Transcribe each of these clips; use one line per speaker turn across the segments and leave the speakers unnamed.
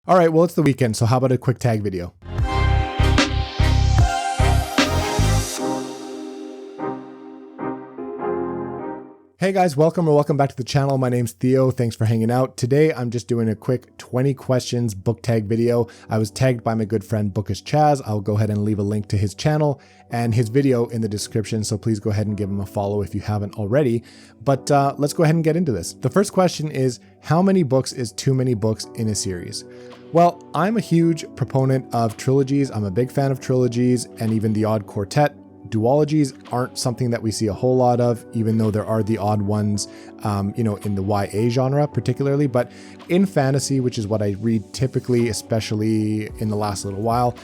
All right, well, it's the weekend, so how about a quick tag video? Hey guys, welcome back to the channel. My name's Theo. Thanks for hanging out. Today, I'm just doing a quick 20 questions book tag video. I was tagged by my good friend Bookish Chaz. I'll go ahead and leave a link to his channel and his video in the description. So please go ahead and give him a follow if you haven't already. But let's go ahead and get into this. The first question is, how many books is too many books in a series? Well, I'm a huge proponent of trilogies. I'm a big fan of trilogies and even the odd quartet. Duologies aren't something that we see a whole lot of, even though there are the odd ones, in the YA genre particularly. But in fantasy, which is what I read typically, especially in the last little while,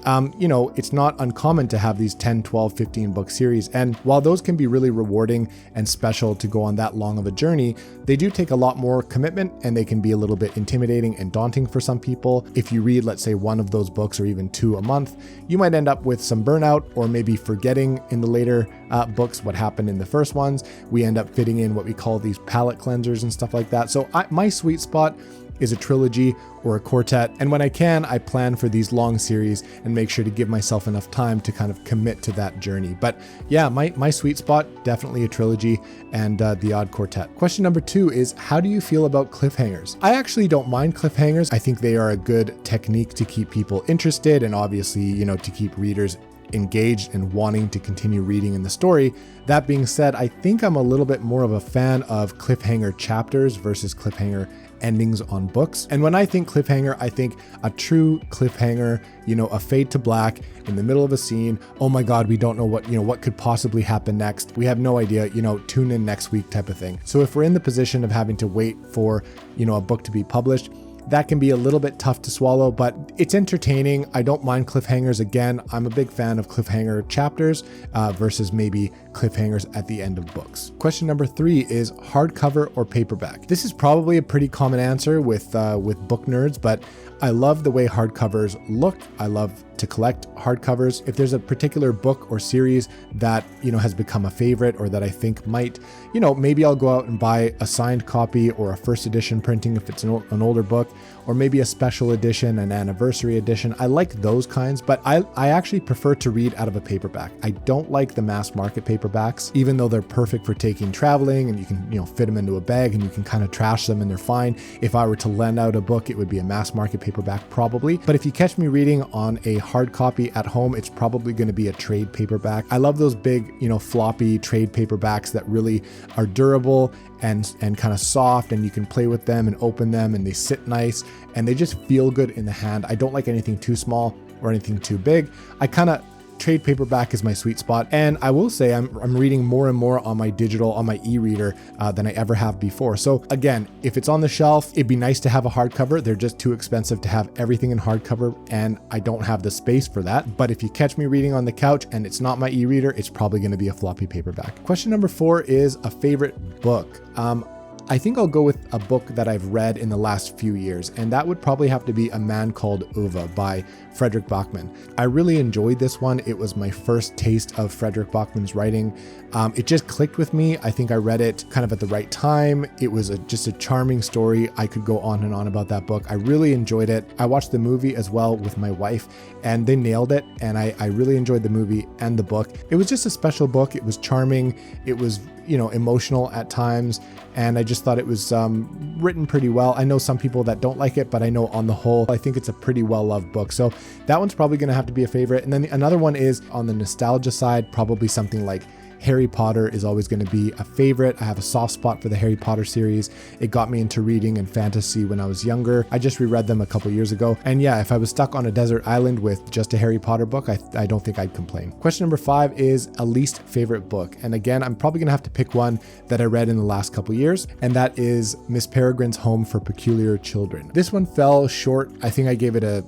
it's not uncommon to have these 10, 12, 15 book series. And while those can be really rewarding and special to go on that long of a journey, they do take a lot more commitment and they can be a little bit intimidating and daunting for some people. If you read, let's say, one of those books or even two a month, you might end up with some burnout or maybe forgetting in the later books what happened in the first ones. We end up fitting in what we call these palate cleansers and stuff like that. So my sweet spot is a trilogy or a quartet. And when I can, I plan for these long series and make sure to give myself enough time to kind of commit to that journey. But yeah, my sweet spot, definitely a trilogy and the odd quartet. Question number 2 is, how do you feel about cliffhangers? I actually don't mind cliffhangers. I think they are a good technique to keep people interested and obviously, to keep readers engaged and wanting to continue reading in the story. That being said, I think I'm a little bit more of a fan of cliffhanger chapters versus cliffhanger endings on books. And when I think cliffhanger, I think a true cliffhanger, a fade to black in the middle of a scene. Oh my God, we don't know what could possibly happen next. We have no idea, tune in next week type of thing. So if we're in the position of having to wait for, a book to be published, that can be a little bit tough to swallow, but it's entertaining. I don't mind cliffhangers. Again, I'm a big fan of cliffhanger chapters versus maybe cliffhangers at the end of books. Question number 3 is hardcover or paperback? This is probably a pretty common answer with book nerds, but I love the way hardcovers look. I love to collect hardcovers. If there's a particular book or series that, has become a favorite or that I think might, maybe I'll go out and buy a signed copy or a first edition printing if it's an older book, or maybe a special edition, an anniversary edition. I like those kinds, but I actually prefer to read out of a paperback. I don't like the mass market paperbacks, even though they're perfect for taking traveling and you can, fit them into a bag and you can kind of trash them and they're fine. If I were to lend out a book, it would be a mass market paperback probably. But if you catch me reading on a hard copy at home, it's probably going to be a trade paperback. I love those big, floppy trade paperbacks that really are durable and kind of soft, and you can play with them and open them and they sit nice and they just feel good in the hand. I don't like anything too small or anything too big. Trade paperback is my sweet spot. And I will say I'm reading more and more on my digital, on my e-reader than I ever have before. So again, if it's on the shelf, it'd be nice to have a hardcover. They're just too expensive to have everything in hardcover and I don't have the space for that. But if you catch me reading on the couch and it's not my e-reader, it's probably going to be a floppy paperback. Question number 4 is a favorite book. I think I'll go with a book that I've read in the last few years, and that would probably have to be A Man Called Ove by Fredrik Backman. I really enjoyed this one. It was my first taste of Fredrik Backman's writing. It just clicked with me. I think I read it kind of at the right time. It was just a charming story. I could go on and on about that book. I really enjoyed it. I watched the movie as well with my wife, and they nailed it, and I really enjoyed the movie and the book. It was just a special book. It was charming. It was emotional at times, and I just thought it was written pretty well. I know some people that don't like it, but I know on the whole, I think it's a pretty well-loved book. So that one's probably going to have to be a favorite. And then another one is on the nostalgia side, probably something like Harry Potter is always going to be a favorite. I have a soft spot for the Harry Potter series. It got me into reading and fantasy when I was younger. I just reread them a couple years ago. And yeah, if I was stuck on a desert island with just a Harry Potter book, I don't think I'd complain. Question number 5 is a least favorite book. And again, I'm probably going to have to pick one that I read in the last couple years, and that is Miss Peregrine's Home for Peculiar Children. This one fell short. I think I gave it a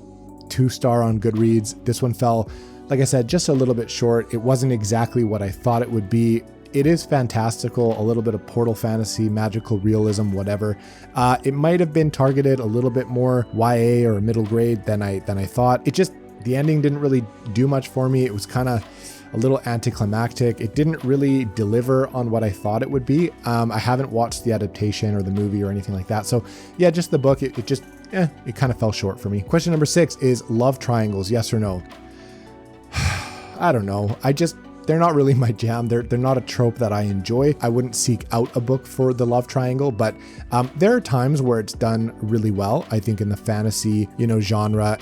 2-star on Goodreads. This one fell, like I said, just a little bit short. It wasn't exactly what I thought it would be. It is fantastical, a little bit of portal fantasy, magical realism, whatever. It might have been targeted a little bit more YA or middle grade than I thought. The ending didn't really do much for me. It was kind of a little anticlimactic. It didn't really deliver on what I thought it would be. I haven't watched the adaptation or the movie or anything like that. So yeah, just the book, it it kind of fell short for me. Question number 6 is love triangles, yes or no? I don't know. They're not really my jam. They're not a trope that I enjoy. I wouldn't seek out a book for the love triangle, but there are times where it's done really well. I think in the fantasy, genre,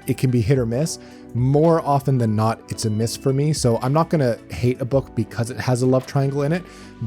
it can be hit or miss. More often than not, it's a miss for me. So I'm not gonna hate a book because it has a love triangle in it,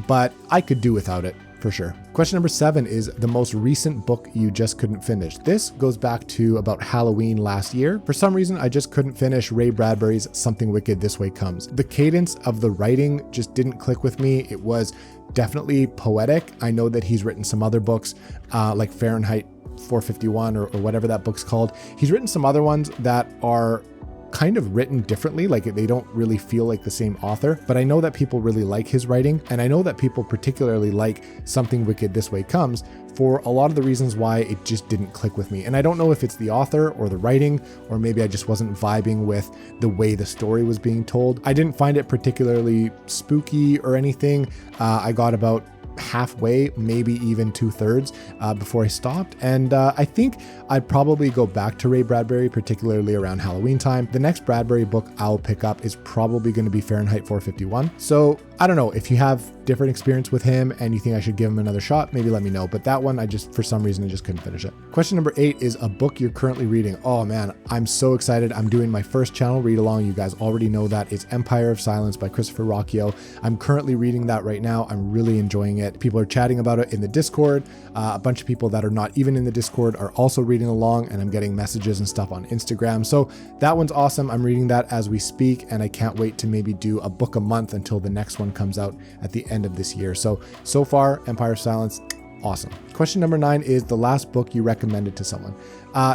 but I could do without it for sure. Question number 7 is the most recent book you just couldn't finish. This goes back to about Halloween last year. For some reason, I just couldn't finish Ray Bradbury's Something Wicked This Way Comes. The cadence of the writing just didn't click with me. It was definitely poetic. I know that he's written some other books like Fahrenheit 451 or whatever that book's called. He's written some other ones that are kind of written differently, like they don't really feel like the same author, but I know that people really like his writing, and I know that people particularly like Something Wicked This Way Comes for a lot of the reasons why it just didn't click with me. And I don't know if it's the author or the writing, or maybe I just wasn't vibing with the way the story was being told. I didn't find it particularly spooky or anything. I got about halfway, maybe even 2/3 before I stopped. And I think I'd probably go back to Ray Bradbury, particularly around Halloween time. The next Bradbury book I'll pick up is probably going to be Fahrenheit 451. So I don't know, if you have different experience with him and you think I should give him another shot, maybe let me know. But that one, for some reason, I just couldn't finish it. Question number 8 is a book you're currently reading. Oh man, I'm so excited. I'm doing my first channel read along. You guys already know that. It's Empire of Silence by Christopher Rocchio. I'm currently reading that right now. I'm really enjoying it. People are chatting about it in the Discord. A bunch of people that are not even in the Discord are also reading along, and I'm getting messages and stuff on Instagram. So that one's awesome. I'm reading that as we speak, and I can't wait to maybe do a book a month until the next one comes out at the end of this year. So far, Empire of Silence, awesome. Question number 9 is the last book you recommended to someone.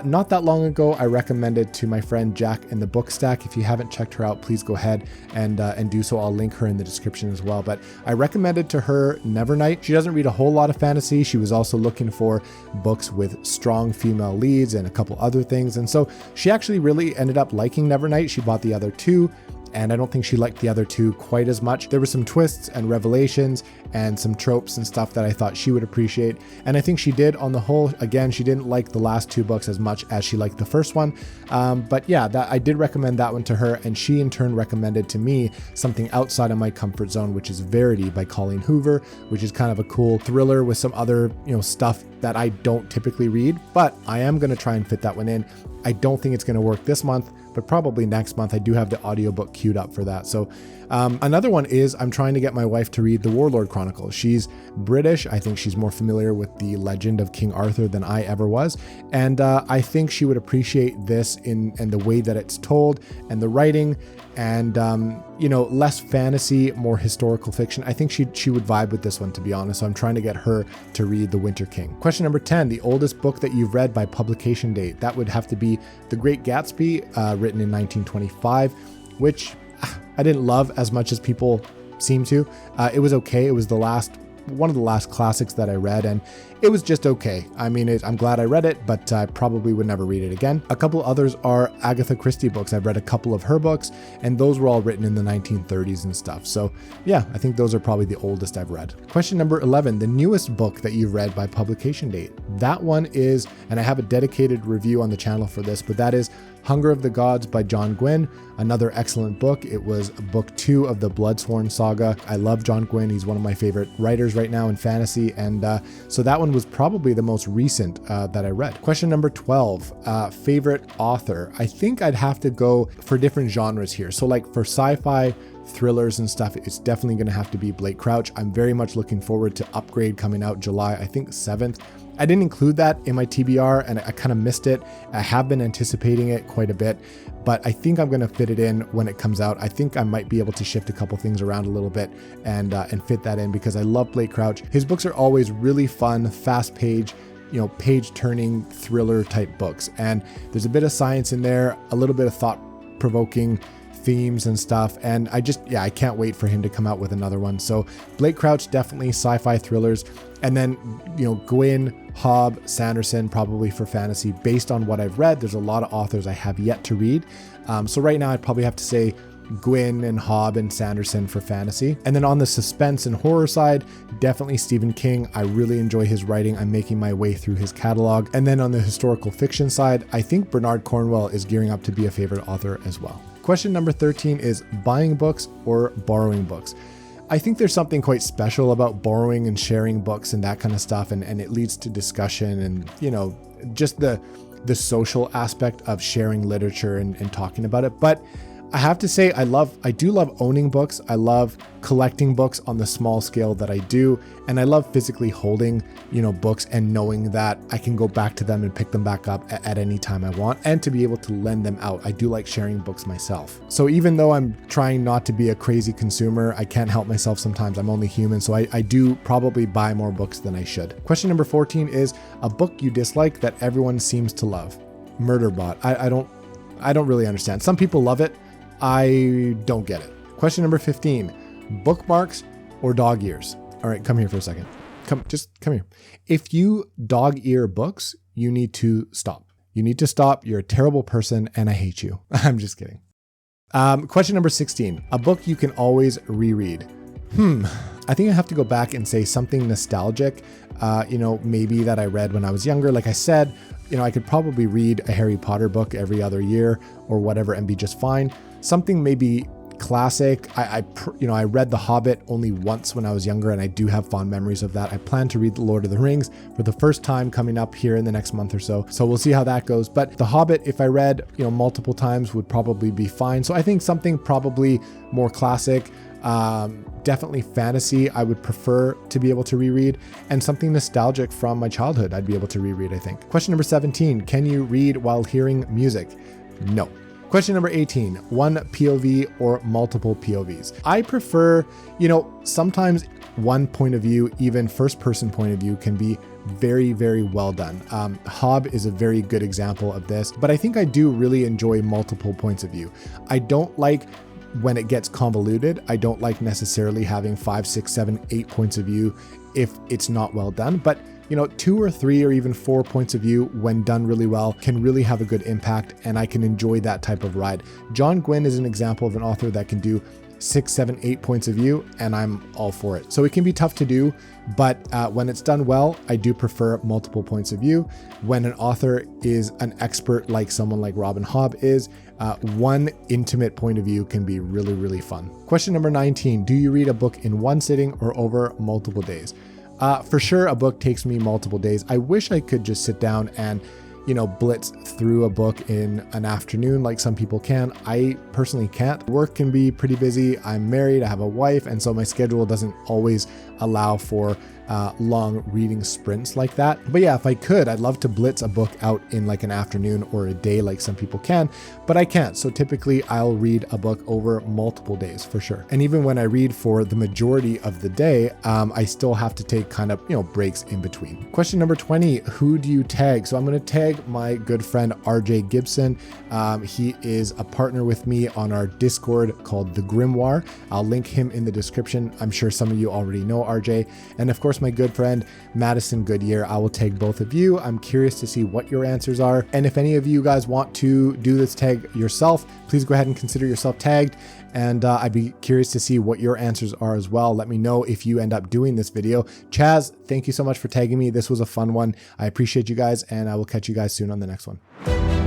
Not that long ago, I recommended to my friend Jack in the Book Stack. If you haven't checked her out, please go ahead and do so. I'll link her in the description as well. But I recommended to her Nevernight. She doesn't read a whole lot of fantasy. She was also looking for books with strong female leads and a couple other things. And so she actually really ended up liking Nevernight. She bought the other 2. And I don't think she liked the other 2 quite as much. There were some twists and revelations and some tropes and stuff that I thought she would appreciate. And I think she did on the whole. Again, she didn't like the last 2 books as much as she liked the first one. But yeah, I did recommend that one to her. And she in turn recommended to me something outside of my comfort zone, which is Verity by Colleen Hoover, which is kind of a cool thriller with some other, stuff that I don't typically read, but I am going to try and fit that one in. I don't think it's going to work this month, but probably next month. I do have the audiobook queued up for that. So another one is I'm trying to get my wife to read the Warlord Chronicles. She's British. I think she's more familiar with the legend of King Arthur than I ever was. And I think she would appreciate this in the way that it's told and the writing and, less fantasy, more historical fiction. I think she would vibe with this one, to be honest. So I'm trying to get her to read The Winter King. Question number 10, the oldest book that you've read by publication date. That would have to be The Great Gatsby, written in 1925, which I didn't love as much as people seem to. It was okay. It was one of the last classics that I read, and it was just okay. I mean, I'm glad I read it, but I probably would never read it again. A couple others are Agatha Christie books. I've read a couple of her books, and those were all written in the 1930s and stuff. So yeah, I think those are probably the oldest I've read. Question number 11, the newest book that you've read by publication date. That one is, and I have a dedicated review on the channel for this, but that is Hunger of the Gods by John Gwynne, another excellent book. It was book 2 of the Bloodsworn saga. I love John Gwynne. He's one of my favorite writers right now in fantasy. And so that one was probably the most recent that I read. Question number 12, favorite author. I think I'd have to go for different genres here. So like for sci-fi, thrillers and stuff, it's definitely going to have to be Blake Crouch. I'm very much looking forward to Upgrade coming out July, I think 7th. I didn't include that in my TBR and I kind of missed it. I have been anticipating it quite a bit, but I think I'm going to fit it in when it comes out. I think I might be able to shift a couple things around a little bit and fit that in because I love Blake Crouch. His books are always really fun, fast page, page turning thriller type books. And there's a bit of science in there, a little bit of thought provoking themes and stuff. And I can't wait for him to come out with another one. So Blake Crouch, definitely sci-fi thrillers. And then, Gwynne, Hobb, Sanderson, probably for fantasy. Based on what I've read, there's a lot of authors I have yet to read. So right now I'd probably have to say Gwyn and Hobb and Sanderson for fantasy. And then on the suspense and horror side, definitely Stephen King. I really enjoy his writing. I'm making my way through his catalog. And then on the historical fiction side, I think Bernard Cornwell is gearing up to be a favorite author as well. Question number 13 is buying books or borrowing books. I think there's something quite special about borrowing and sharing books and that kind of stuff. And it leads to discussion and, you know, just the social aspect of sharing literature and talking about it. But I have to say, I do love owning books. I love collecting books on the small scale that I do. And I love physically holding, you know, books and knowing that I can go back to them and pick them back up at any time I want, and to be able to lend them out. I do like sharing books myself. So even though I'm trying not to be a crazy consumer, I can't help myself sometimes. I'm only human. So I do probably buy more books than I should. Question number 14 is a book you dislike that everyone seems to love. Murderbot. I don't really understand. Some people love it. I don't get it. Question number 15, bookmarks or dog ears? All right, come here for a second. Come here. If you dog ear books, you need to stop. You need to stop. You're a terrible person and I hate you. I'm just kidding. Question number 16, a book you can always reread. I think I have to go back and say something nostalgic, maybe that I read when I was younger. Like I said, I could probably read a Harry Potter book every other year or whatever and be just fine. Something maybe classic. I read The Hobbit only once when I was younger, and I do have fond memories of that. I plan to read The Lord of the Rings for the first time coming up here in the next month or so. So we'll see how that goes. But The Hobbit, if I read, multiple times, would probably be fine. So I think something probably more classic, definitely fantasy, I would prefer to be able to reread, and something nostalgic from my childhood I'd be able to reread, I think. Question number 17, can you read while hearing music? No. Question number 18, one POV or multiple POVs? I prefer, sometimes one point of view, even first person point of view, can be very, very well done. Hobb is a very good example of this, but I think I do really enjoy multiple points of view. I don't like when it gets convoluted. I don't like necessarily having 5, 6, 7, 8 points of view if it's not well done, but 2 or 3 or even 4 points of view, when done really well, can really have a good impact, and I can enjoy that type of ride. John Gwyn is an example of an author that can do 6, 7, 8 points of view, and I'm all for it. So it can be tough to do, but when it's done well, I do prefer multiple points of view. When an author is an expert, like someone like Robin Hobb is, one intimate point of view can be really, really fun. Question number 19, do you read a book in one sitting or over multiple days? For sure, a book takes me multiple days. I wish I could just sit down and, blitz through a book in an afternoon like some people can. I personally can't. Work can be pretty busy. I'm married, I have a wife, and so my schedule doesn't always allow for long reading sprints like that. But yeah, if I could, I'd love to blitz a book out in like an afternoon or a day like some people can, but I can't. So typically I'll read a book over multiple days for sure. And even when I read for the majority of the day, I still have to take kind of, breaks in between. Question number 20, who do you tag? So I'm going to tag my good friend, RJ Gibson. He is a partner with me on our Discord called The Grimoire. I'll link him in the description. I'm sure some of you already know RJ. And of course, my good friend, Madison Goodyear. I will tag both of you. I'm curious to see what your answers are. And if any of you guys want to do this tag yourself, please go ahead and consider yourself tagged. And I'd be curious to see what your answers are as well. Let me know if you end up doing this video. Chaz, thank you so much for tagging me. This was a fun one. I appreciate you guys, and I will catch you guys soon on the next one.